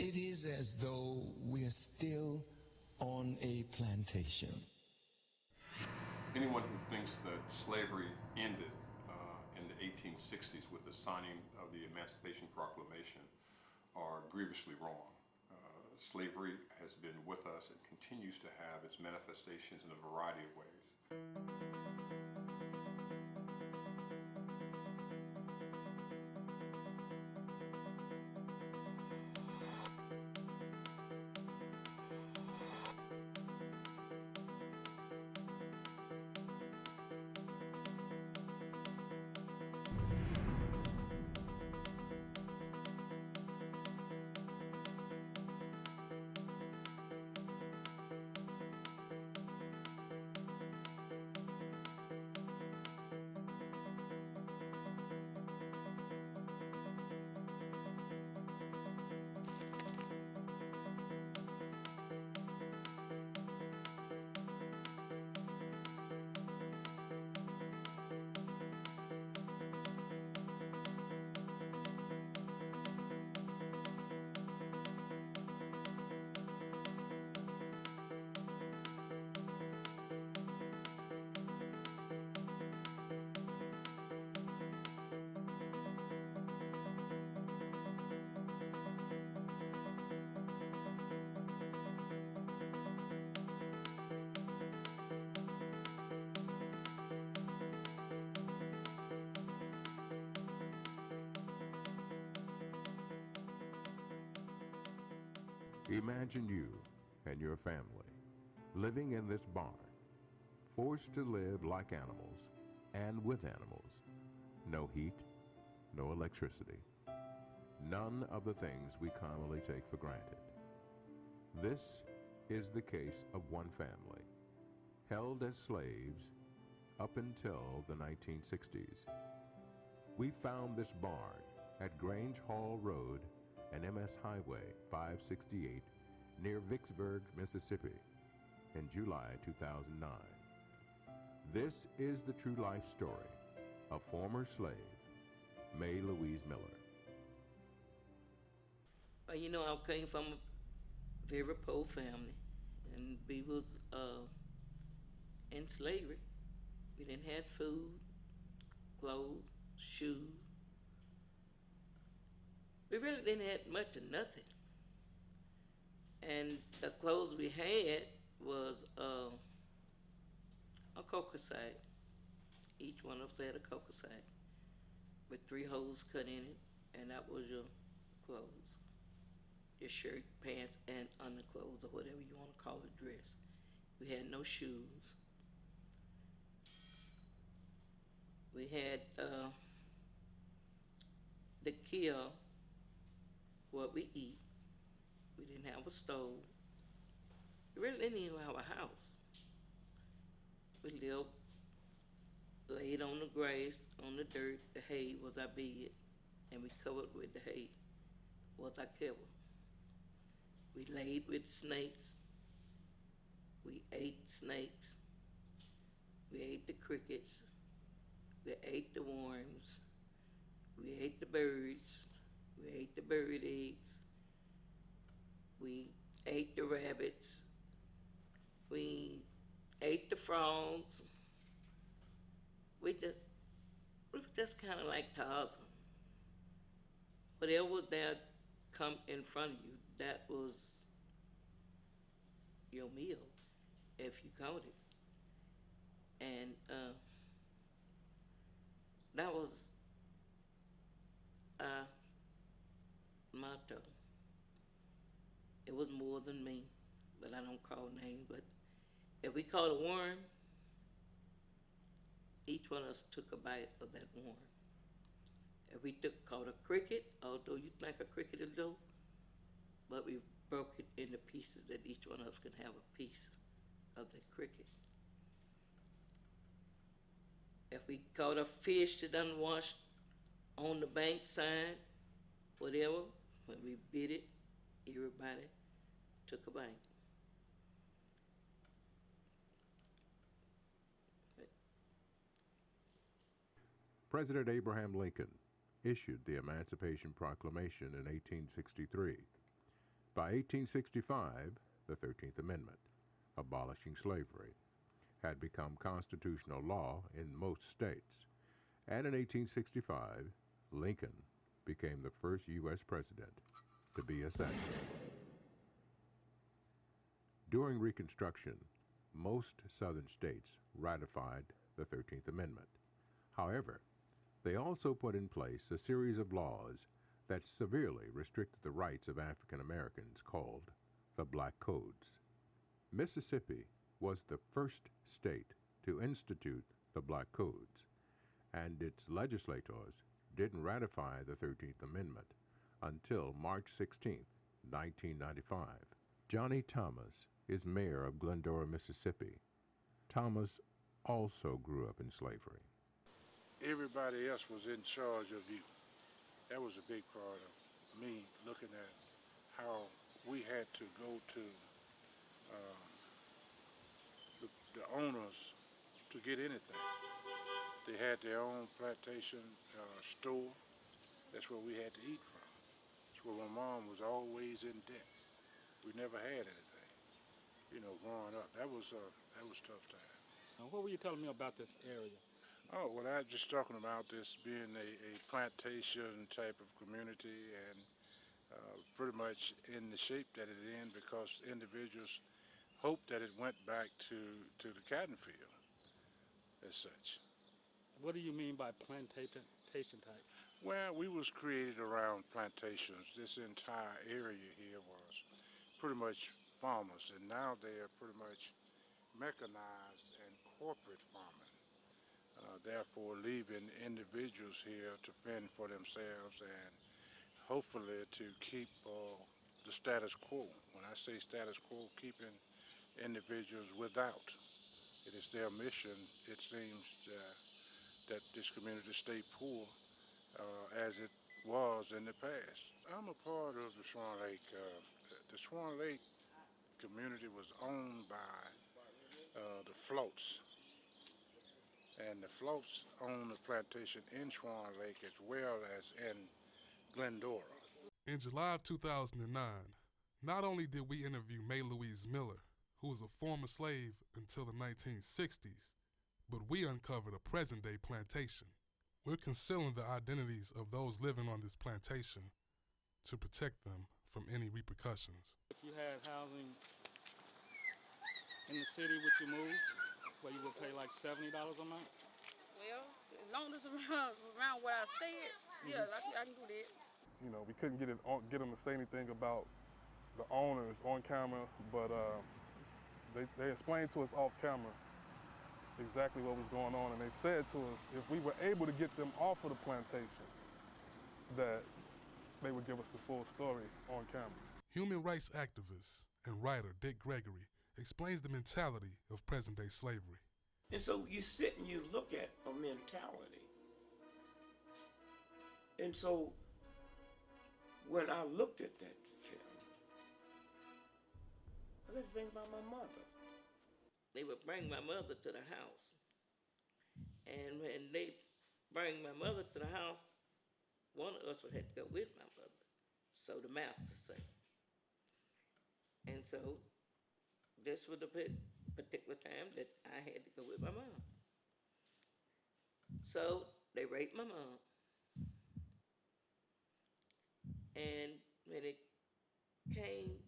It is as though we are still on a plantation. Anyone who thinks that slavery ended in the 1860s with the signing of the Emancipation Proclamation are grievously wrong. Slavery has been with us and continues to have its manifestations in a variety of ways. Imagine you and your family living in this barn, forced to live like animals and with animals. No heat, no electricity, none of the things we commonly take for granted. This is the case of one family, held as slaves up until the 1960s. We found this barn at Grange Hall Road and MS Highway 568 near Vicksburg, Mississippi in July 2009. This is the true life story of former slave May Louise Miller. You know, I came from a very poor family, and we was in slavery. We didn't have food, clothes, shoes. We really didn't have much of nothing. And the clothes we had was a cocoa sack. Each one of us had a cocoa sack with 3 holes cut in it, and that was your clothes. Your shirt, pants, and underclothes, or whatever you want to call it, dress. We had no shoes. We had the kill what we eat. We didn't have a stove. We really didn't even have a house. We lived laid on the grass, on the dirt. The hay was our bed, and we covered with the hay was our cover. We laid with snakes. We ate snakes. We ate the crickets. We ate the worms. We ate the birds. We ate the bird eggs. We ate the rabbits. We ate the frogs. We were just kind of like Tarzan. Whatever that come in front of you, that was your meal, if you caught it. And that was our motto. It was more than me, but I don't call names. But if we caught a worm, each one of us took a bite of that worm. If we caught a cricket, although you think a cricket is dope, but we broke it into pieces that each one of us can have a piece of the cricket. If we caught a fish that done washed on the bank side, whatever, when we bit it, everybody took a bite. President Abraham Lincoln issued the Emancipation Proclamation in 1863. By 1865, the 13th Amendment, abolishing slavery, had become constitutional law in most states. And in 1865, Lincoln became the first U.S. president to be assassinated. During Reconstruction, most southern states ratified the 13th Amendment. However, they also put in place a series of laws that severely restricted the rights of African Americans called the Black Codes. Mississippi was the first state to institute the Black Codes, and its legislators didn't ratify the 13th Amendment until March 16, 1995. Johnny Thomas is mayor of Glendora, Mississippi. Thomas also grew up in slavery. Everybody else was in charge of you. That was a big part of me looking at how we had to go to the owners to get anything. They had their own plantation store. That's where we had to eat from. That's where my mom was always in debt. We never had anything, you know, growing up. That was tough time. What were you telling me about this area? Oh, well, I was just talking about this being a plantation type of community, and pretty much in the shape that it's in, because individuals hoped that it went back to the cotton field as such. What do you mean by plantation type? Well, we was created around plantations. This entire area here was pretty much farmers, and now they are pretty much mechanized and corporate farming. Therefore, leaving individuals here to fend for themselves and hopefully to keep the status quo. When I say status quo, keeping individuals without. It is their mission, it seems, that this community stay poor as it was in the past. I'm a part of the Swan Lake. The Swan Lake community was owned by the Floats. And the Floats own the plantation in Swan Lake as well as in Glendora. In July of 2009, not only did we interview May Louise Miller, who was a former slave until the 1960s, but we uncovered a present-day plantation. We're concealing the identities of those living on this plantation to protect them from any repercussions. If you had housing in the city, would you move? Where you would pay like $70 a month? Well, as long as it's around where I stay at, yeah, I can do that. You know, we couldn't get them to say anything about the owners on camera, but they explained to us off camera exactly what was going on, and they said to us if we were able to get them off of the plantation, that they would give us the full story on camera. Human rights activist and writer Dick Gregory explains the mentality of present-day slavery. And so you sit and you look at a mentality. And so when I looked at that film, I got to think about my mother. They would bring my mother to the house. And when they bring my mother to the house, one of us would have to go with my mother, so the master said. And so this was the particular time that I had to go with my mom. So they raped my mom. And when it came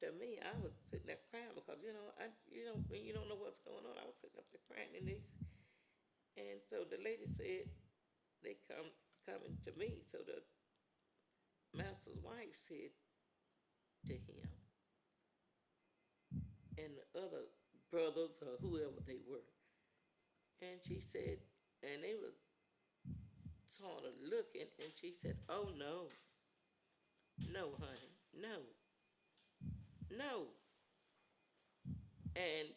to me, I was sitting there crying because, when you don't know what's going on, I was sitting up there crying. And so the lady said, they coming to me. So the master's wife said to him, and the other brothers or whoever they were, and she said, and they was sort of looking, and she said, oh no, honey, no. And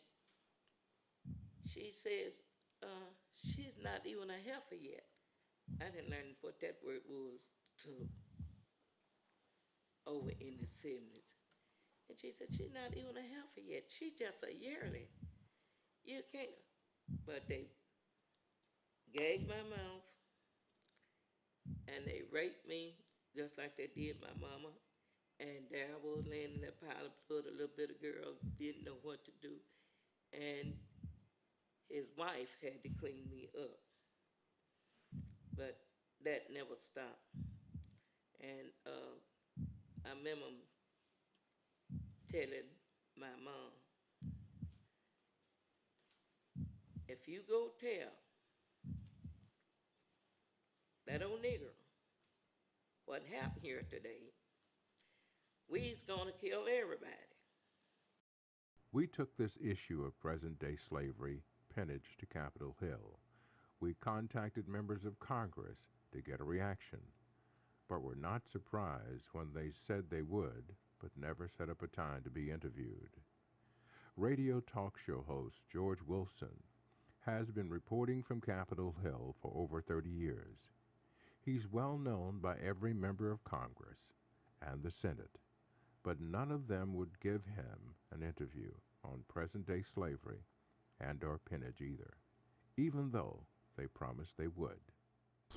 she says, she's not even a heifer yet. I didn't learn what that word was till over in the 70s. And she said, she's not even a heifer yet. She's just a yearling. You can't. But they gagged my mouth, and they raped me just like they did my mama. And there I was laying in that pile of blood. A little bit of girl didn't know what to do. And his wife had to clean me up. But that never stopped. And I remember telling my mom, if you go tell that old nigger what happened here today, we's gonna kill everybody. We took this issue of present-day slavery pinnage to Capitol Hill. We contacted members of Congress to get a reaction, but were not surprised when they said they would, but never set up a time to be interviewed. Radio talk show host George Wilson has been reporting from Capitol Hill for over 30 years. He's well known by every member of Congress and the Senate, but none of them would give him an interview on present-day slavery and or peonage either, even though they promised they would.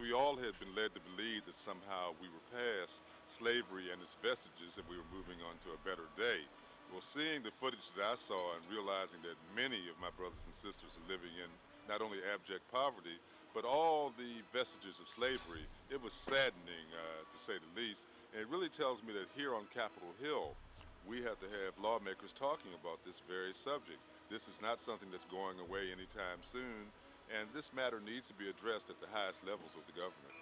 We all had been led to believe that somehow we were past slavery and its vestiges and we were moving on to a better day. Well, seeing the footage that I saw and realizing that many of my brothers and sisters are living in not only abject poverty, but all the vestiges of slavery, it was saddening, to say the least. And it really tells me that here on Capitol Hill, we have to have lawmakers talking about this very subject. This is not something that's going away anytime soon, and this matter needs to be addressed at the highest levels of the government.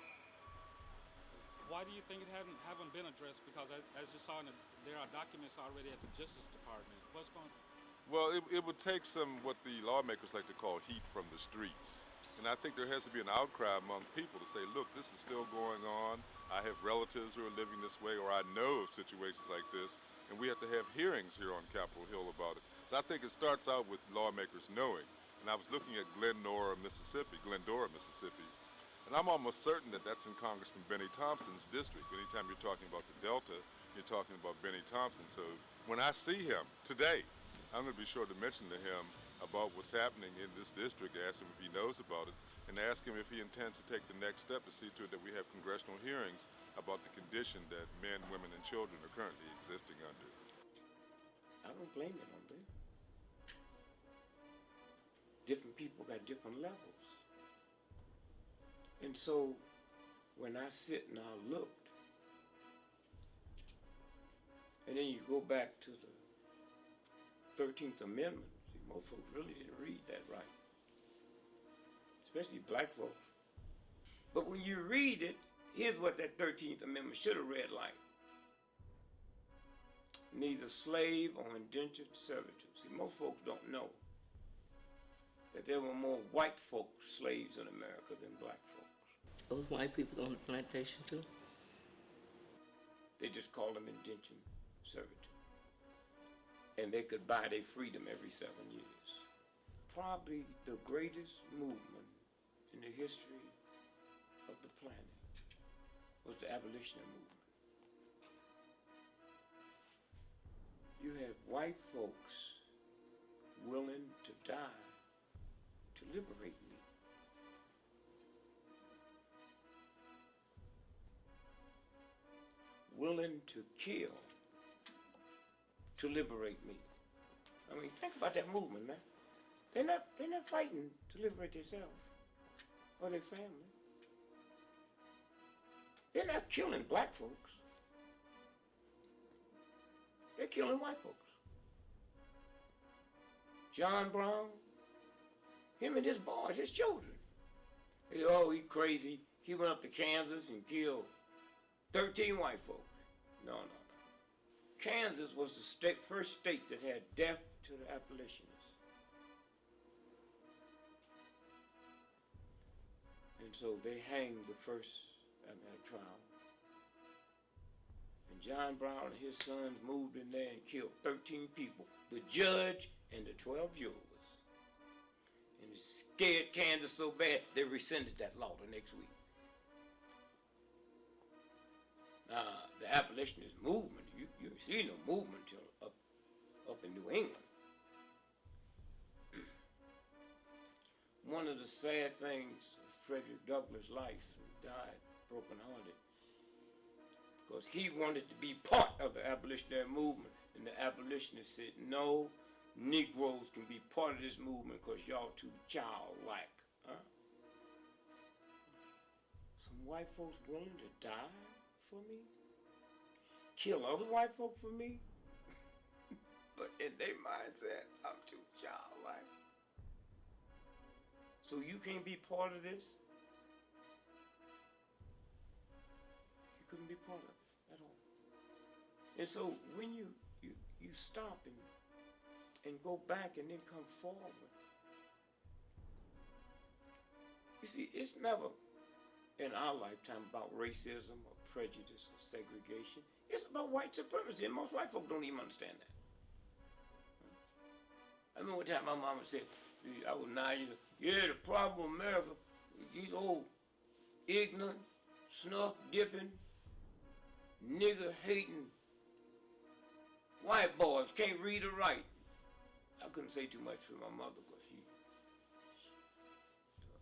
Why do you think it haven't been addressed? Because as you saw, there are documents already at the Justice Department. What's going on? Well, it would take some what the lawmakers like to call heat from the streets. And I think there has to be an outcry among people to say, look, this is still going on. I have relatives who are living this way, or I know of situations like this, and we have to have hearings here on Capitol Hill about it. So I think it starts out with lawmakers knowing. And I was looking at Glendora, Mississippi, and I'm almost certain that that's in Congressman Benny Thompson's district. Anytime you're talking about the Delta, you're talking about Benny Thompson. So when I see him today, I'm going to be sure to mention to him about what's happening in this district, ask him if he knows about it, and ask him if he intends to take the next step to see to it that we have congressional hearings about the condition that men, women, and children are currently existing under. I don't blame it on them. Different people got different levels. And so when I sit and I looked, and then you go back to the 13th Amendment, see, most folks really didn't read that right, especially black folks. But when you read it, here's what that 13th Amendment should have read like. Neither slave or indentured servitude. See, most folks don't know that there were more white folks slaves in America than black folks. Those white people on the plantation too? They just called them indentured servitude. And they could buy their freedom every 7 years. Probably the greatest movement in the history of the planet was the abolitionist movement. You had white folks willing to die to liberate me. Willing to kill to liberate me. I mean, think about that movement, man. They're not fighting to liberate themselves or their family. They're not killing black folks. They're killing white folks. John Brown, him and his boys, his children. They said, oh, he crazy. He went up to Kansas and killed 13 white folks. No. Kansas was the first state that had death to the abolitionists. And so they hanged the first trial. And John Brown and his sons moved in there and killed 13 people, the judge and the 12 jurors. And it scared Kansas so bad, they rescinded that law the next week. The abolitionist movement, you see no movement till up in New England. One of the sad things of Frederick Douglass' life, he died broken-hearted because he wanted to be part of the abolitionary movement. And the abolitionists said, no, Negroes can be part of this movement because y'all too childlike. Huh? Some white folks willing to die for me? Kill other white folk for me? But in their mindset, I'm too childlike. So you can't be part of this? You couldn't be part of it at all. And so when you stop and go back and then come forward, you see, it's never in our lifetime about racism or prejudice or segregation. It's about white supremacy, and most white folk don't even understand that. I remember one time my mama said, I was 9 years old, yeah, the problem with America is these old ignorant, snuff dipping, nigger hating white boys can't read or write. I couldn't say too much for my mother because she's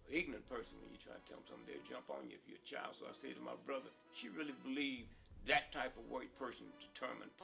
an ignorant person. When you try to tell them something, they'll jump on you if you're a child. So I say to my brother, she really believed that type of white person determined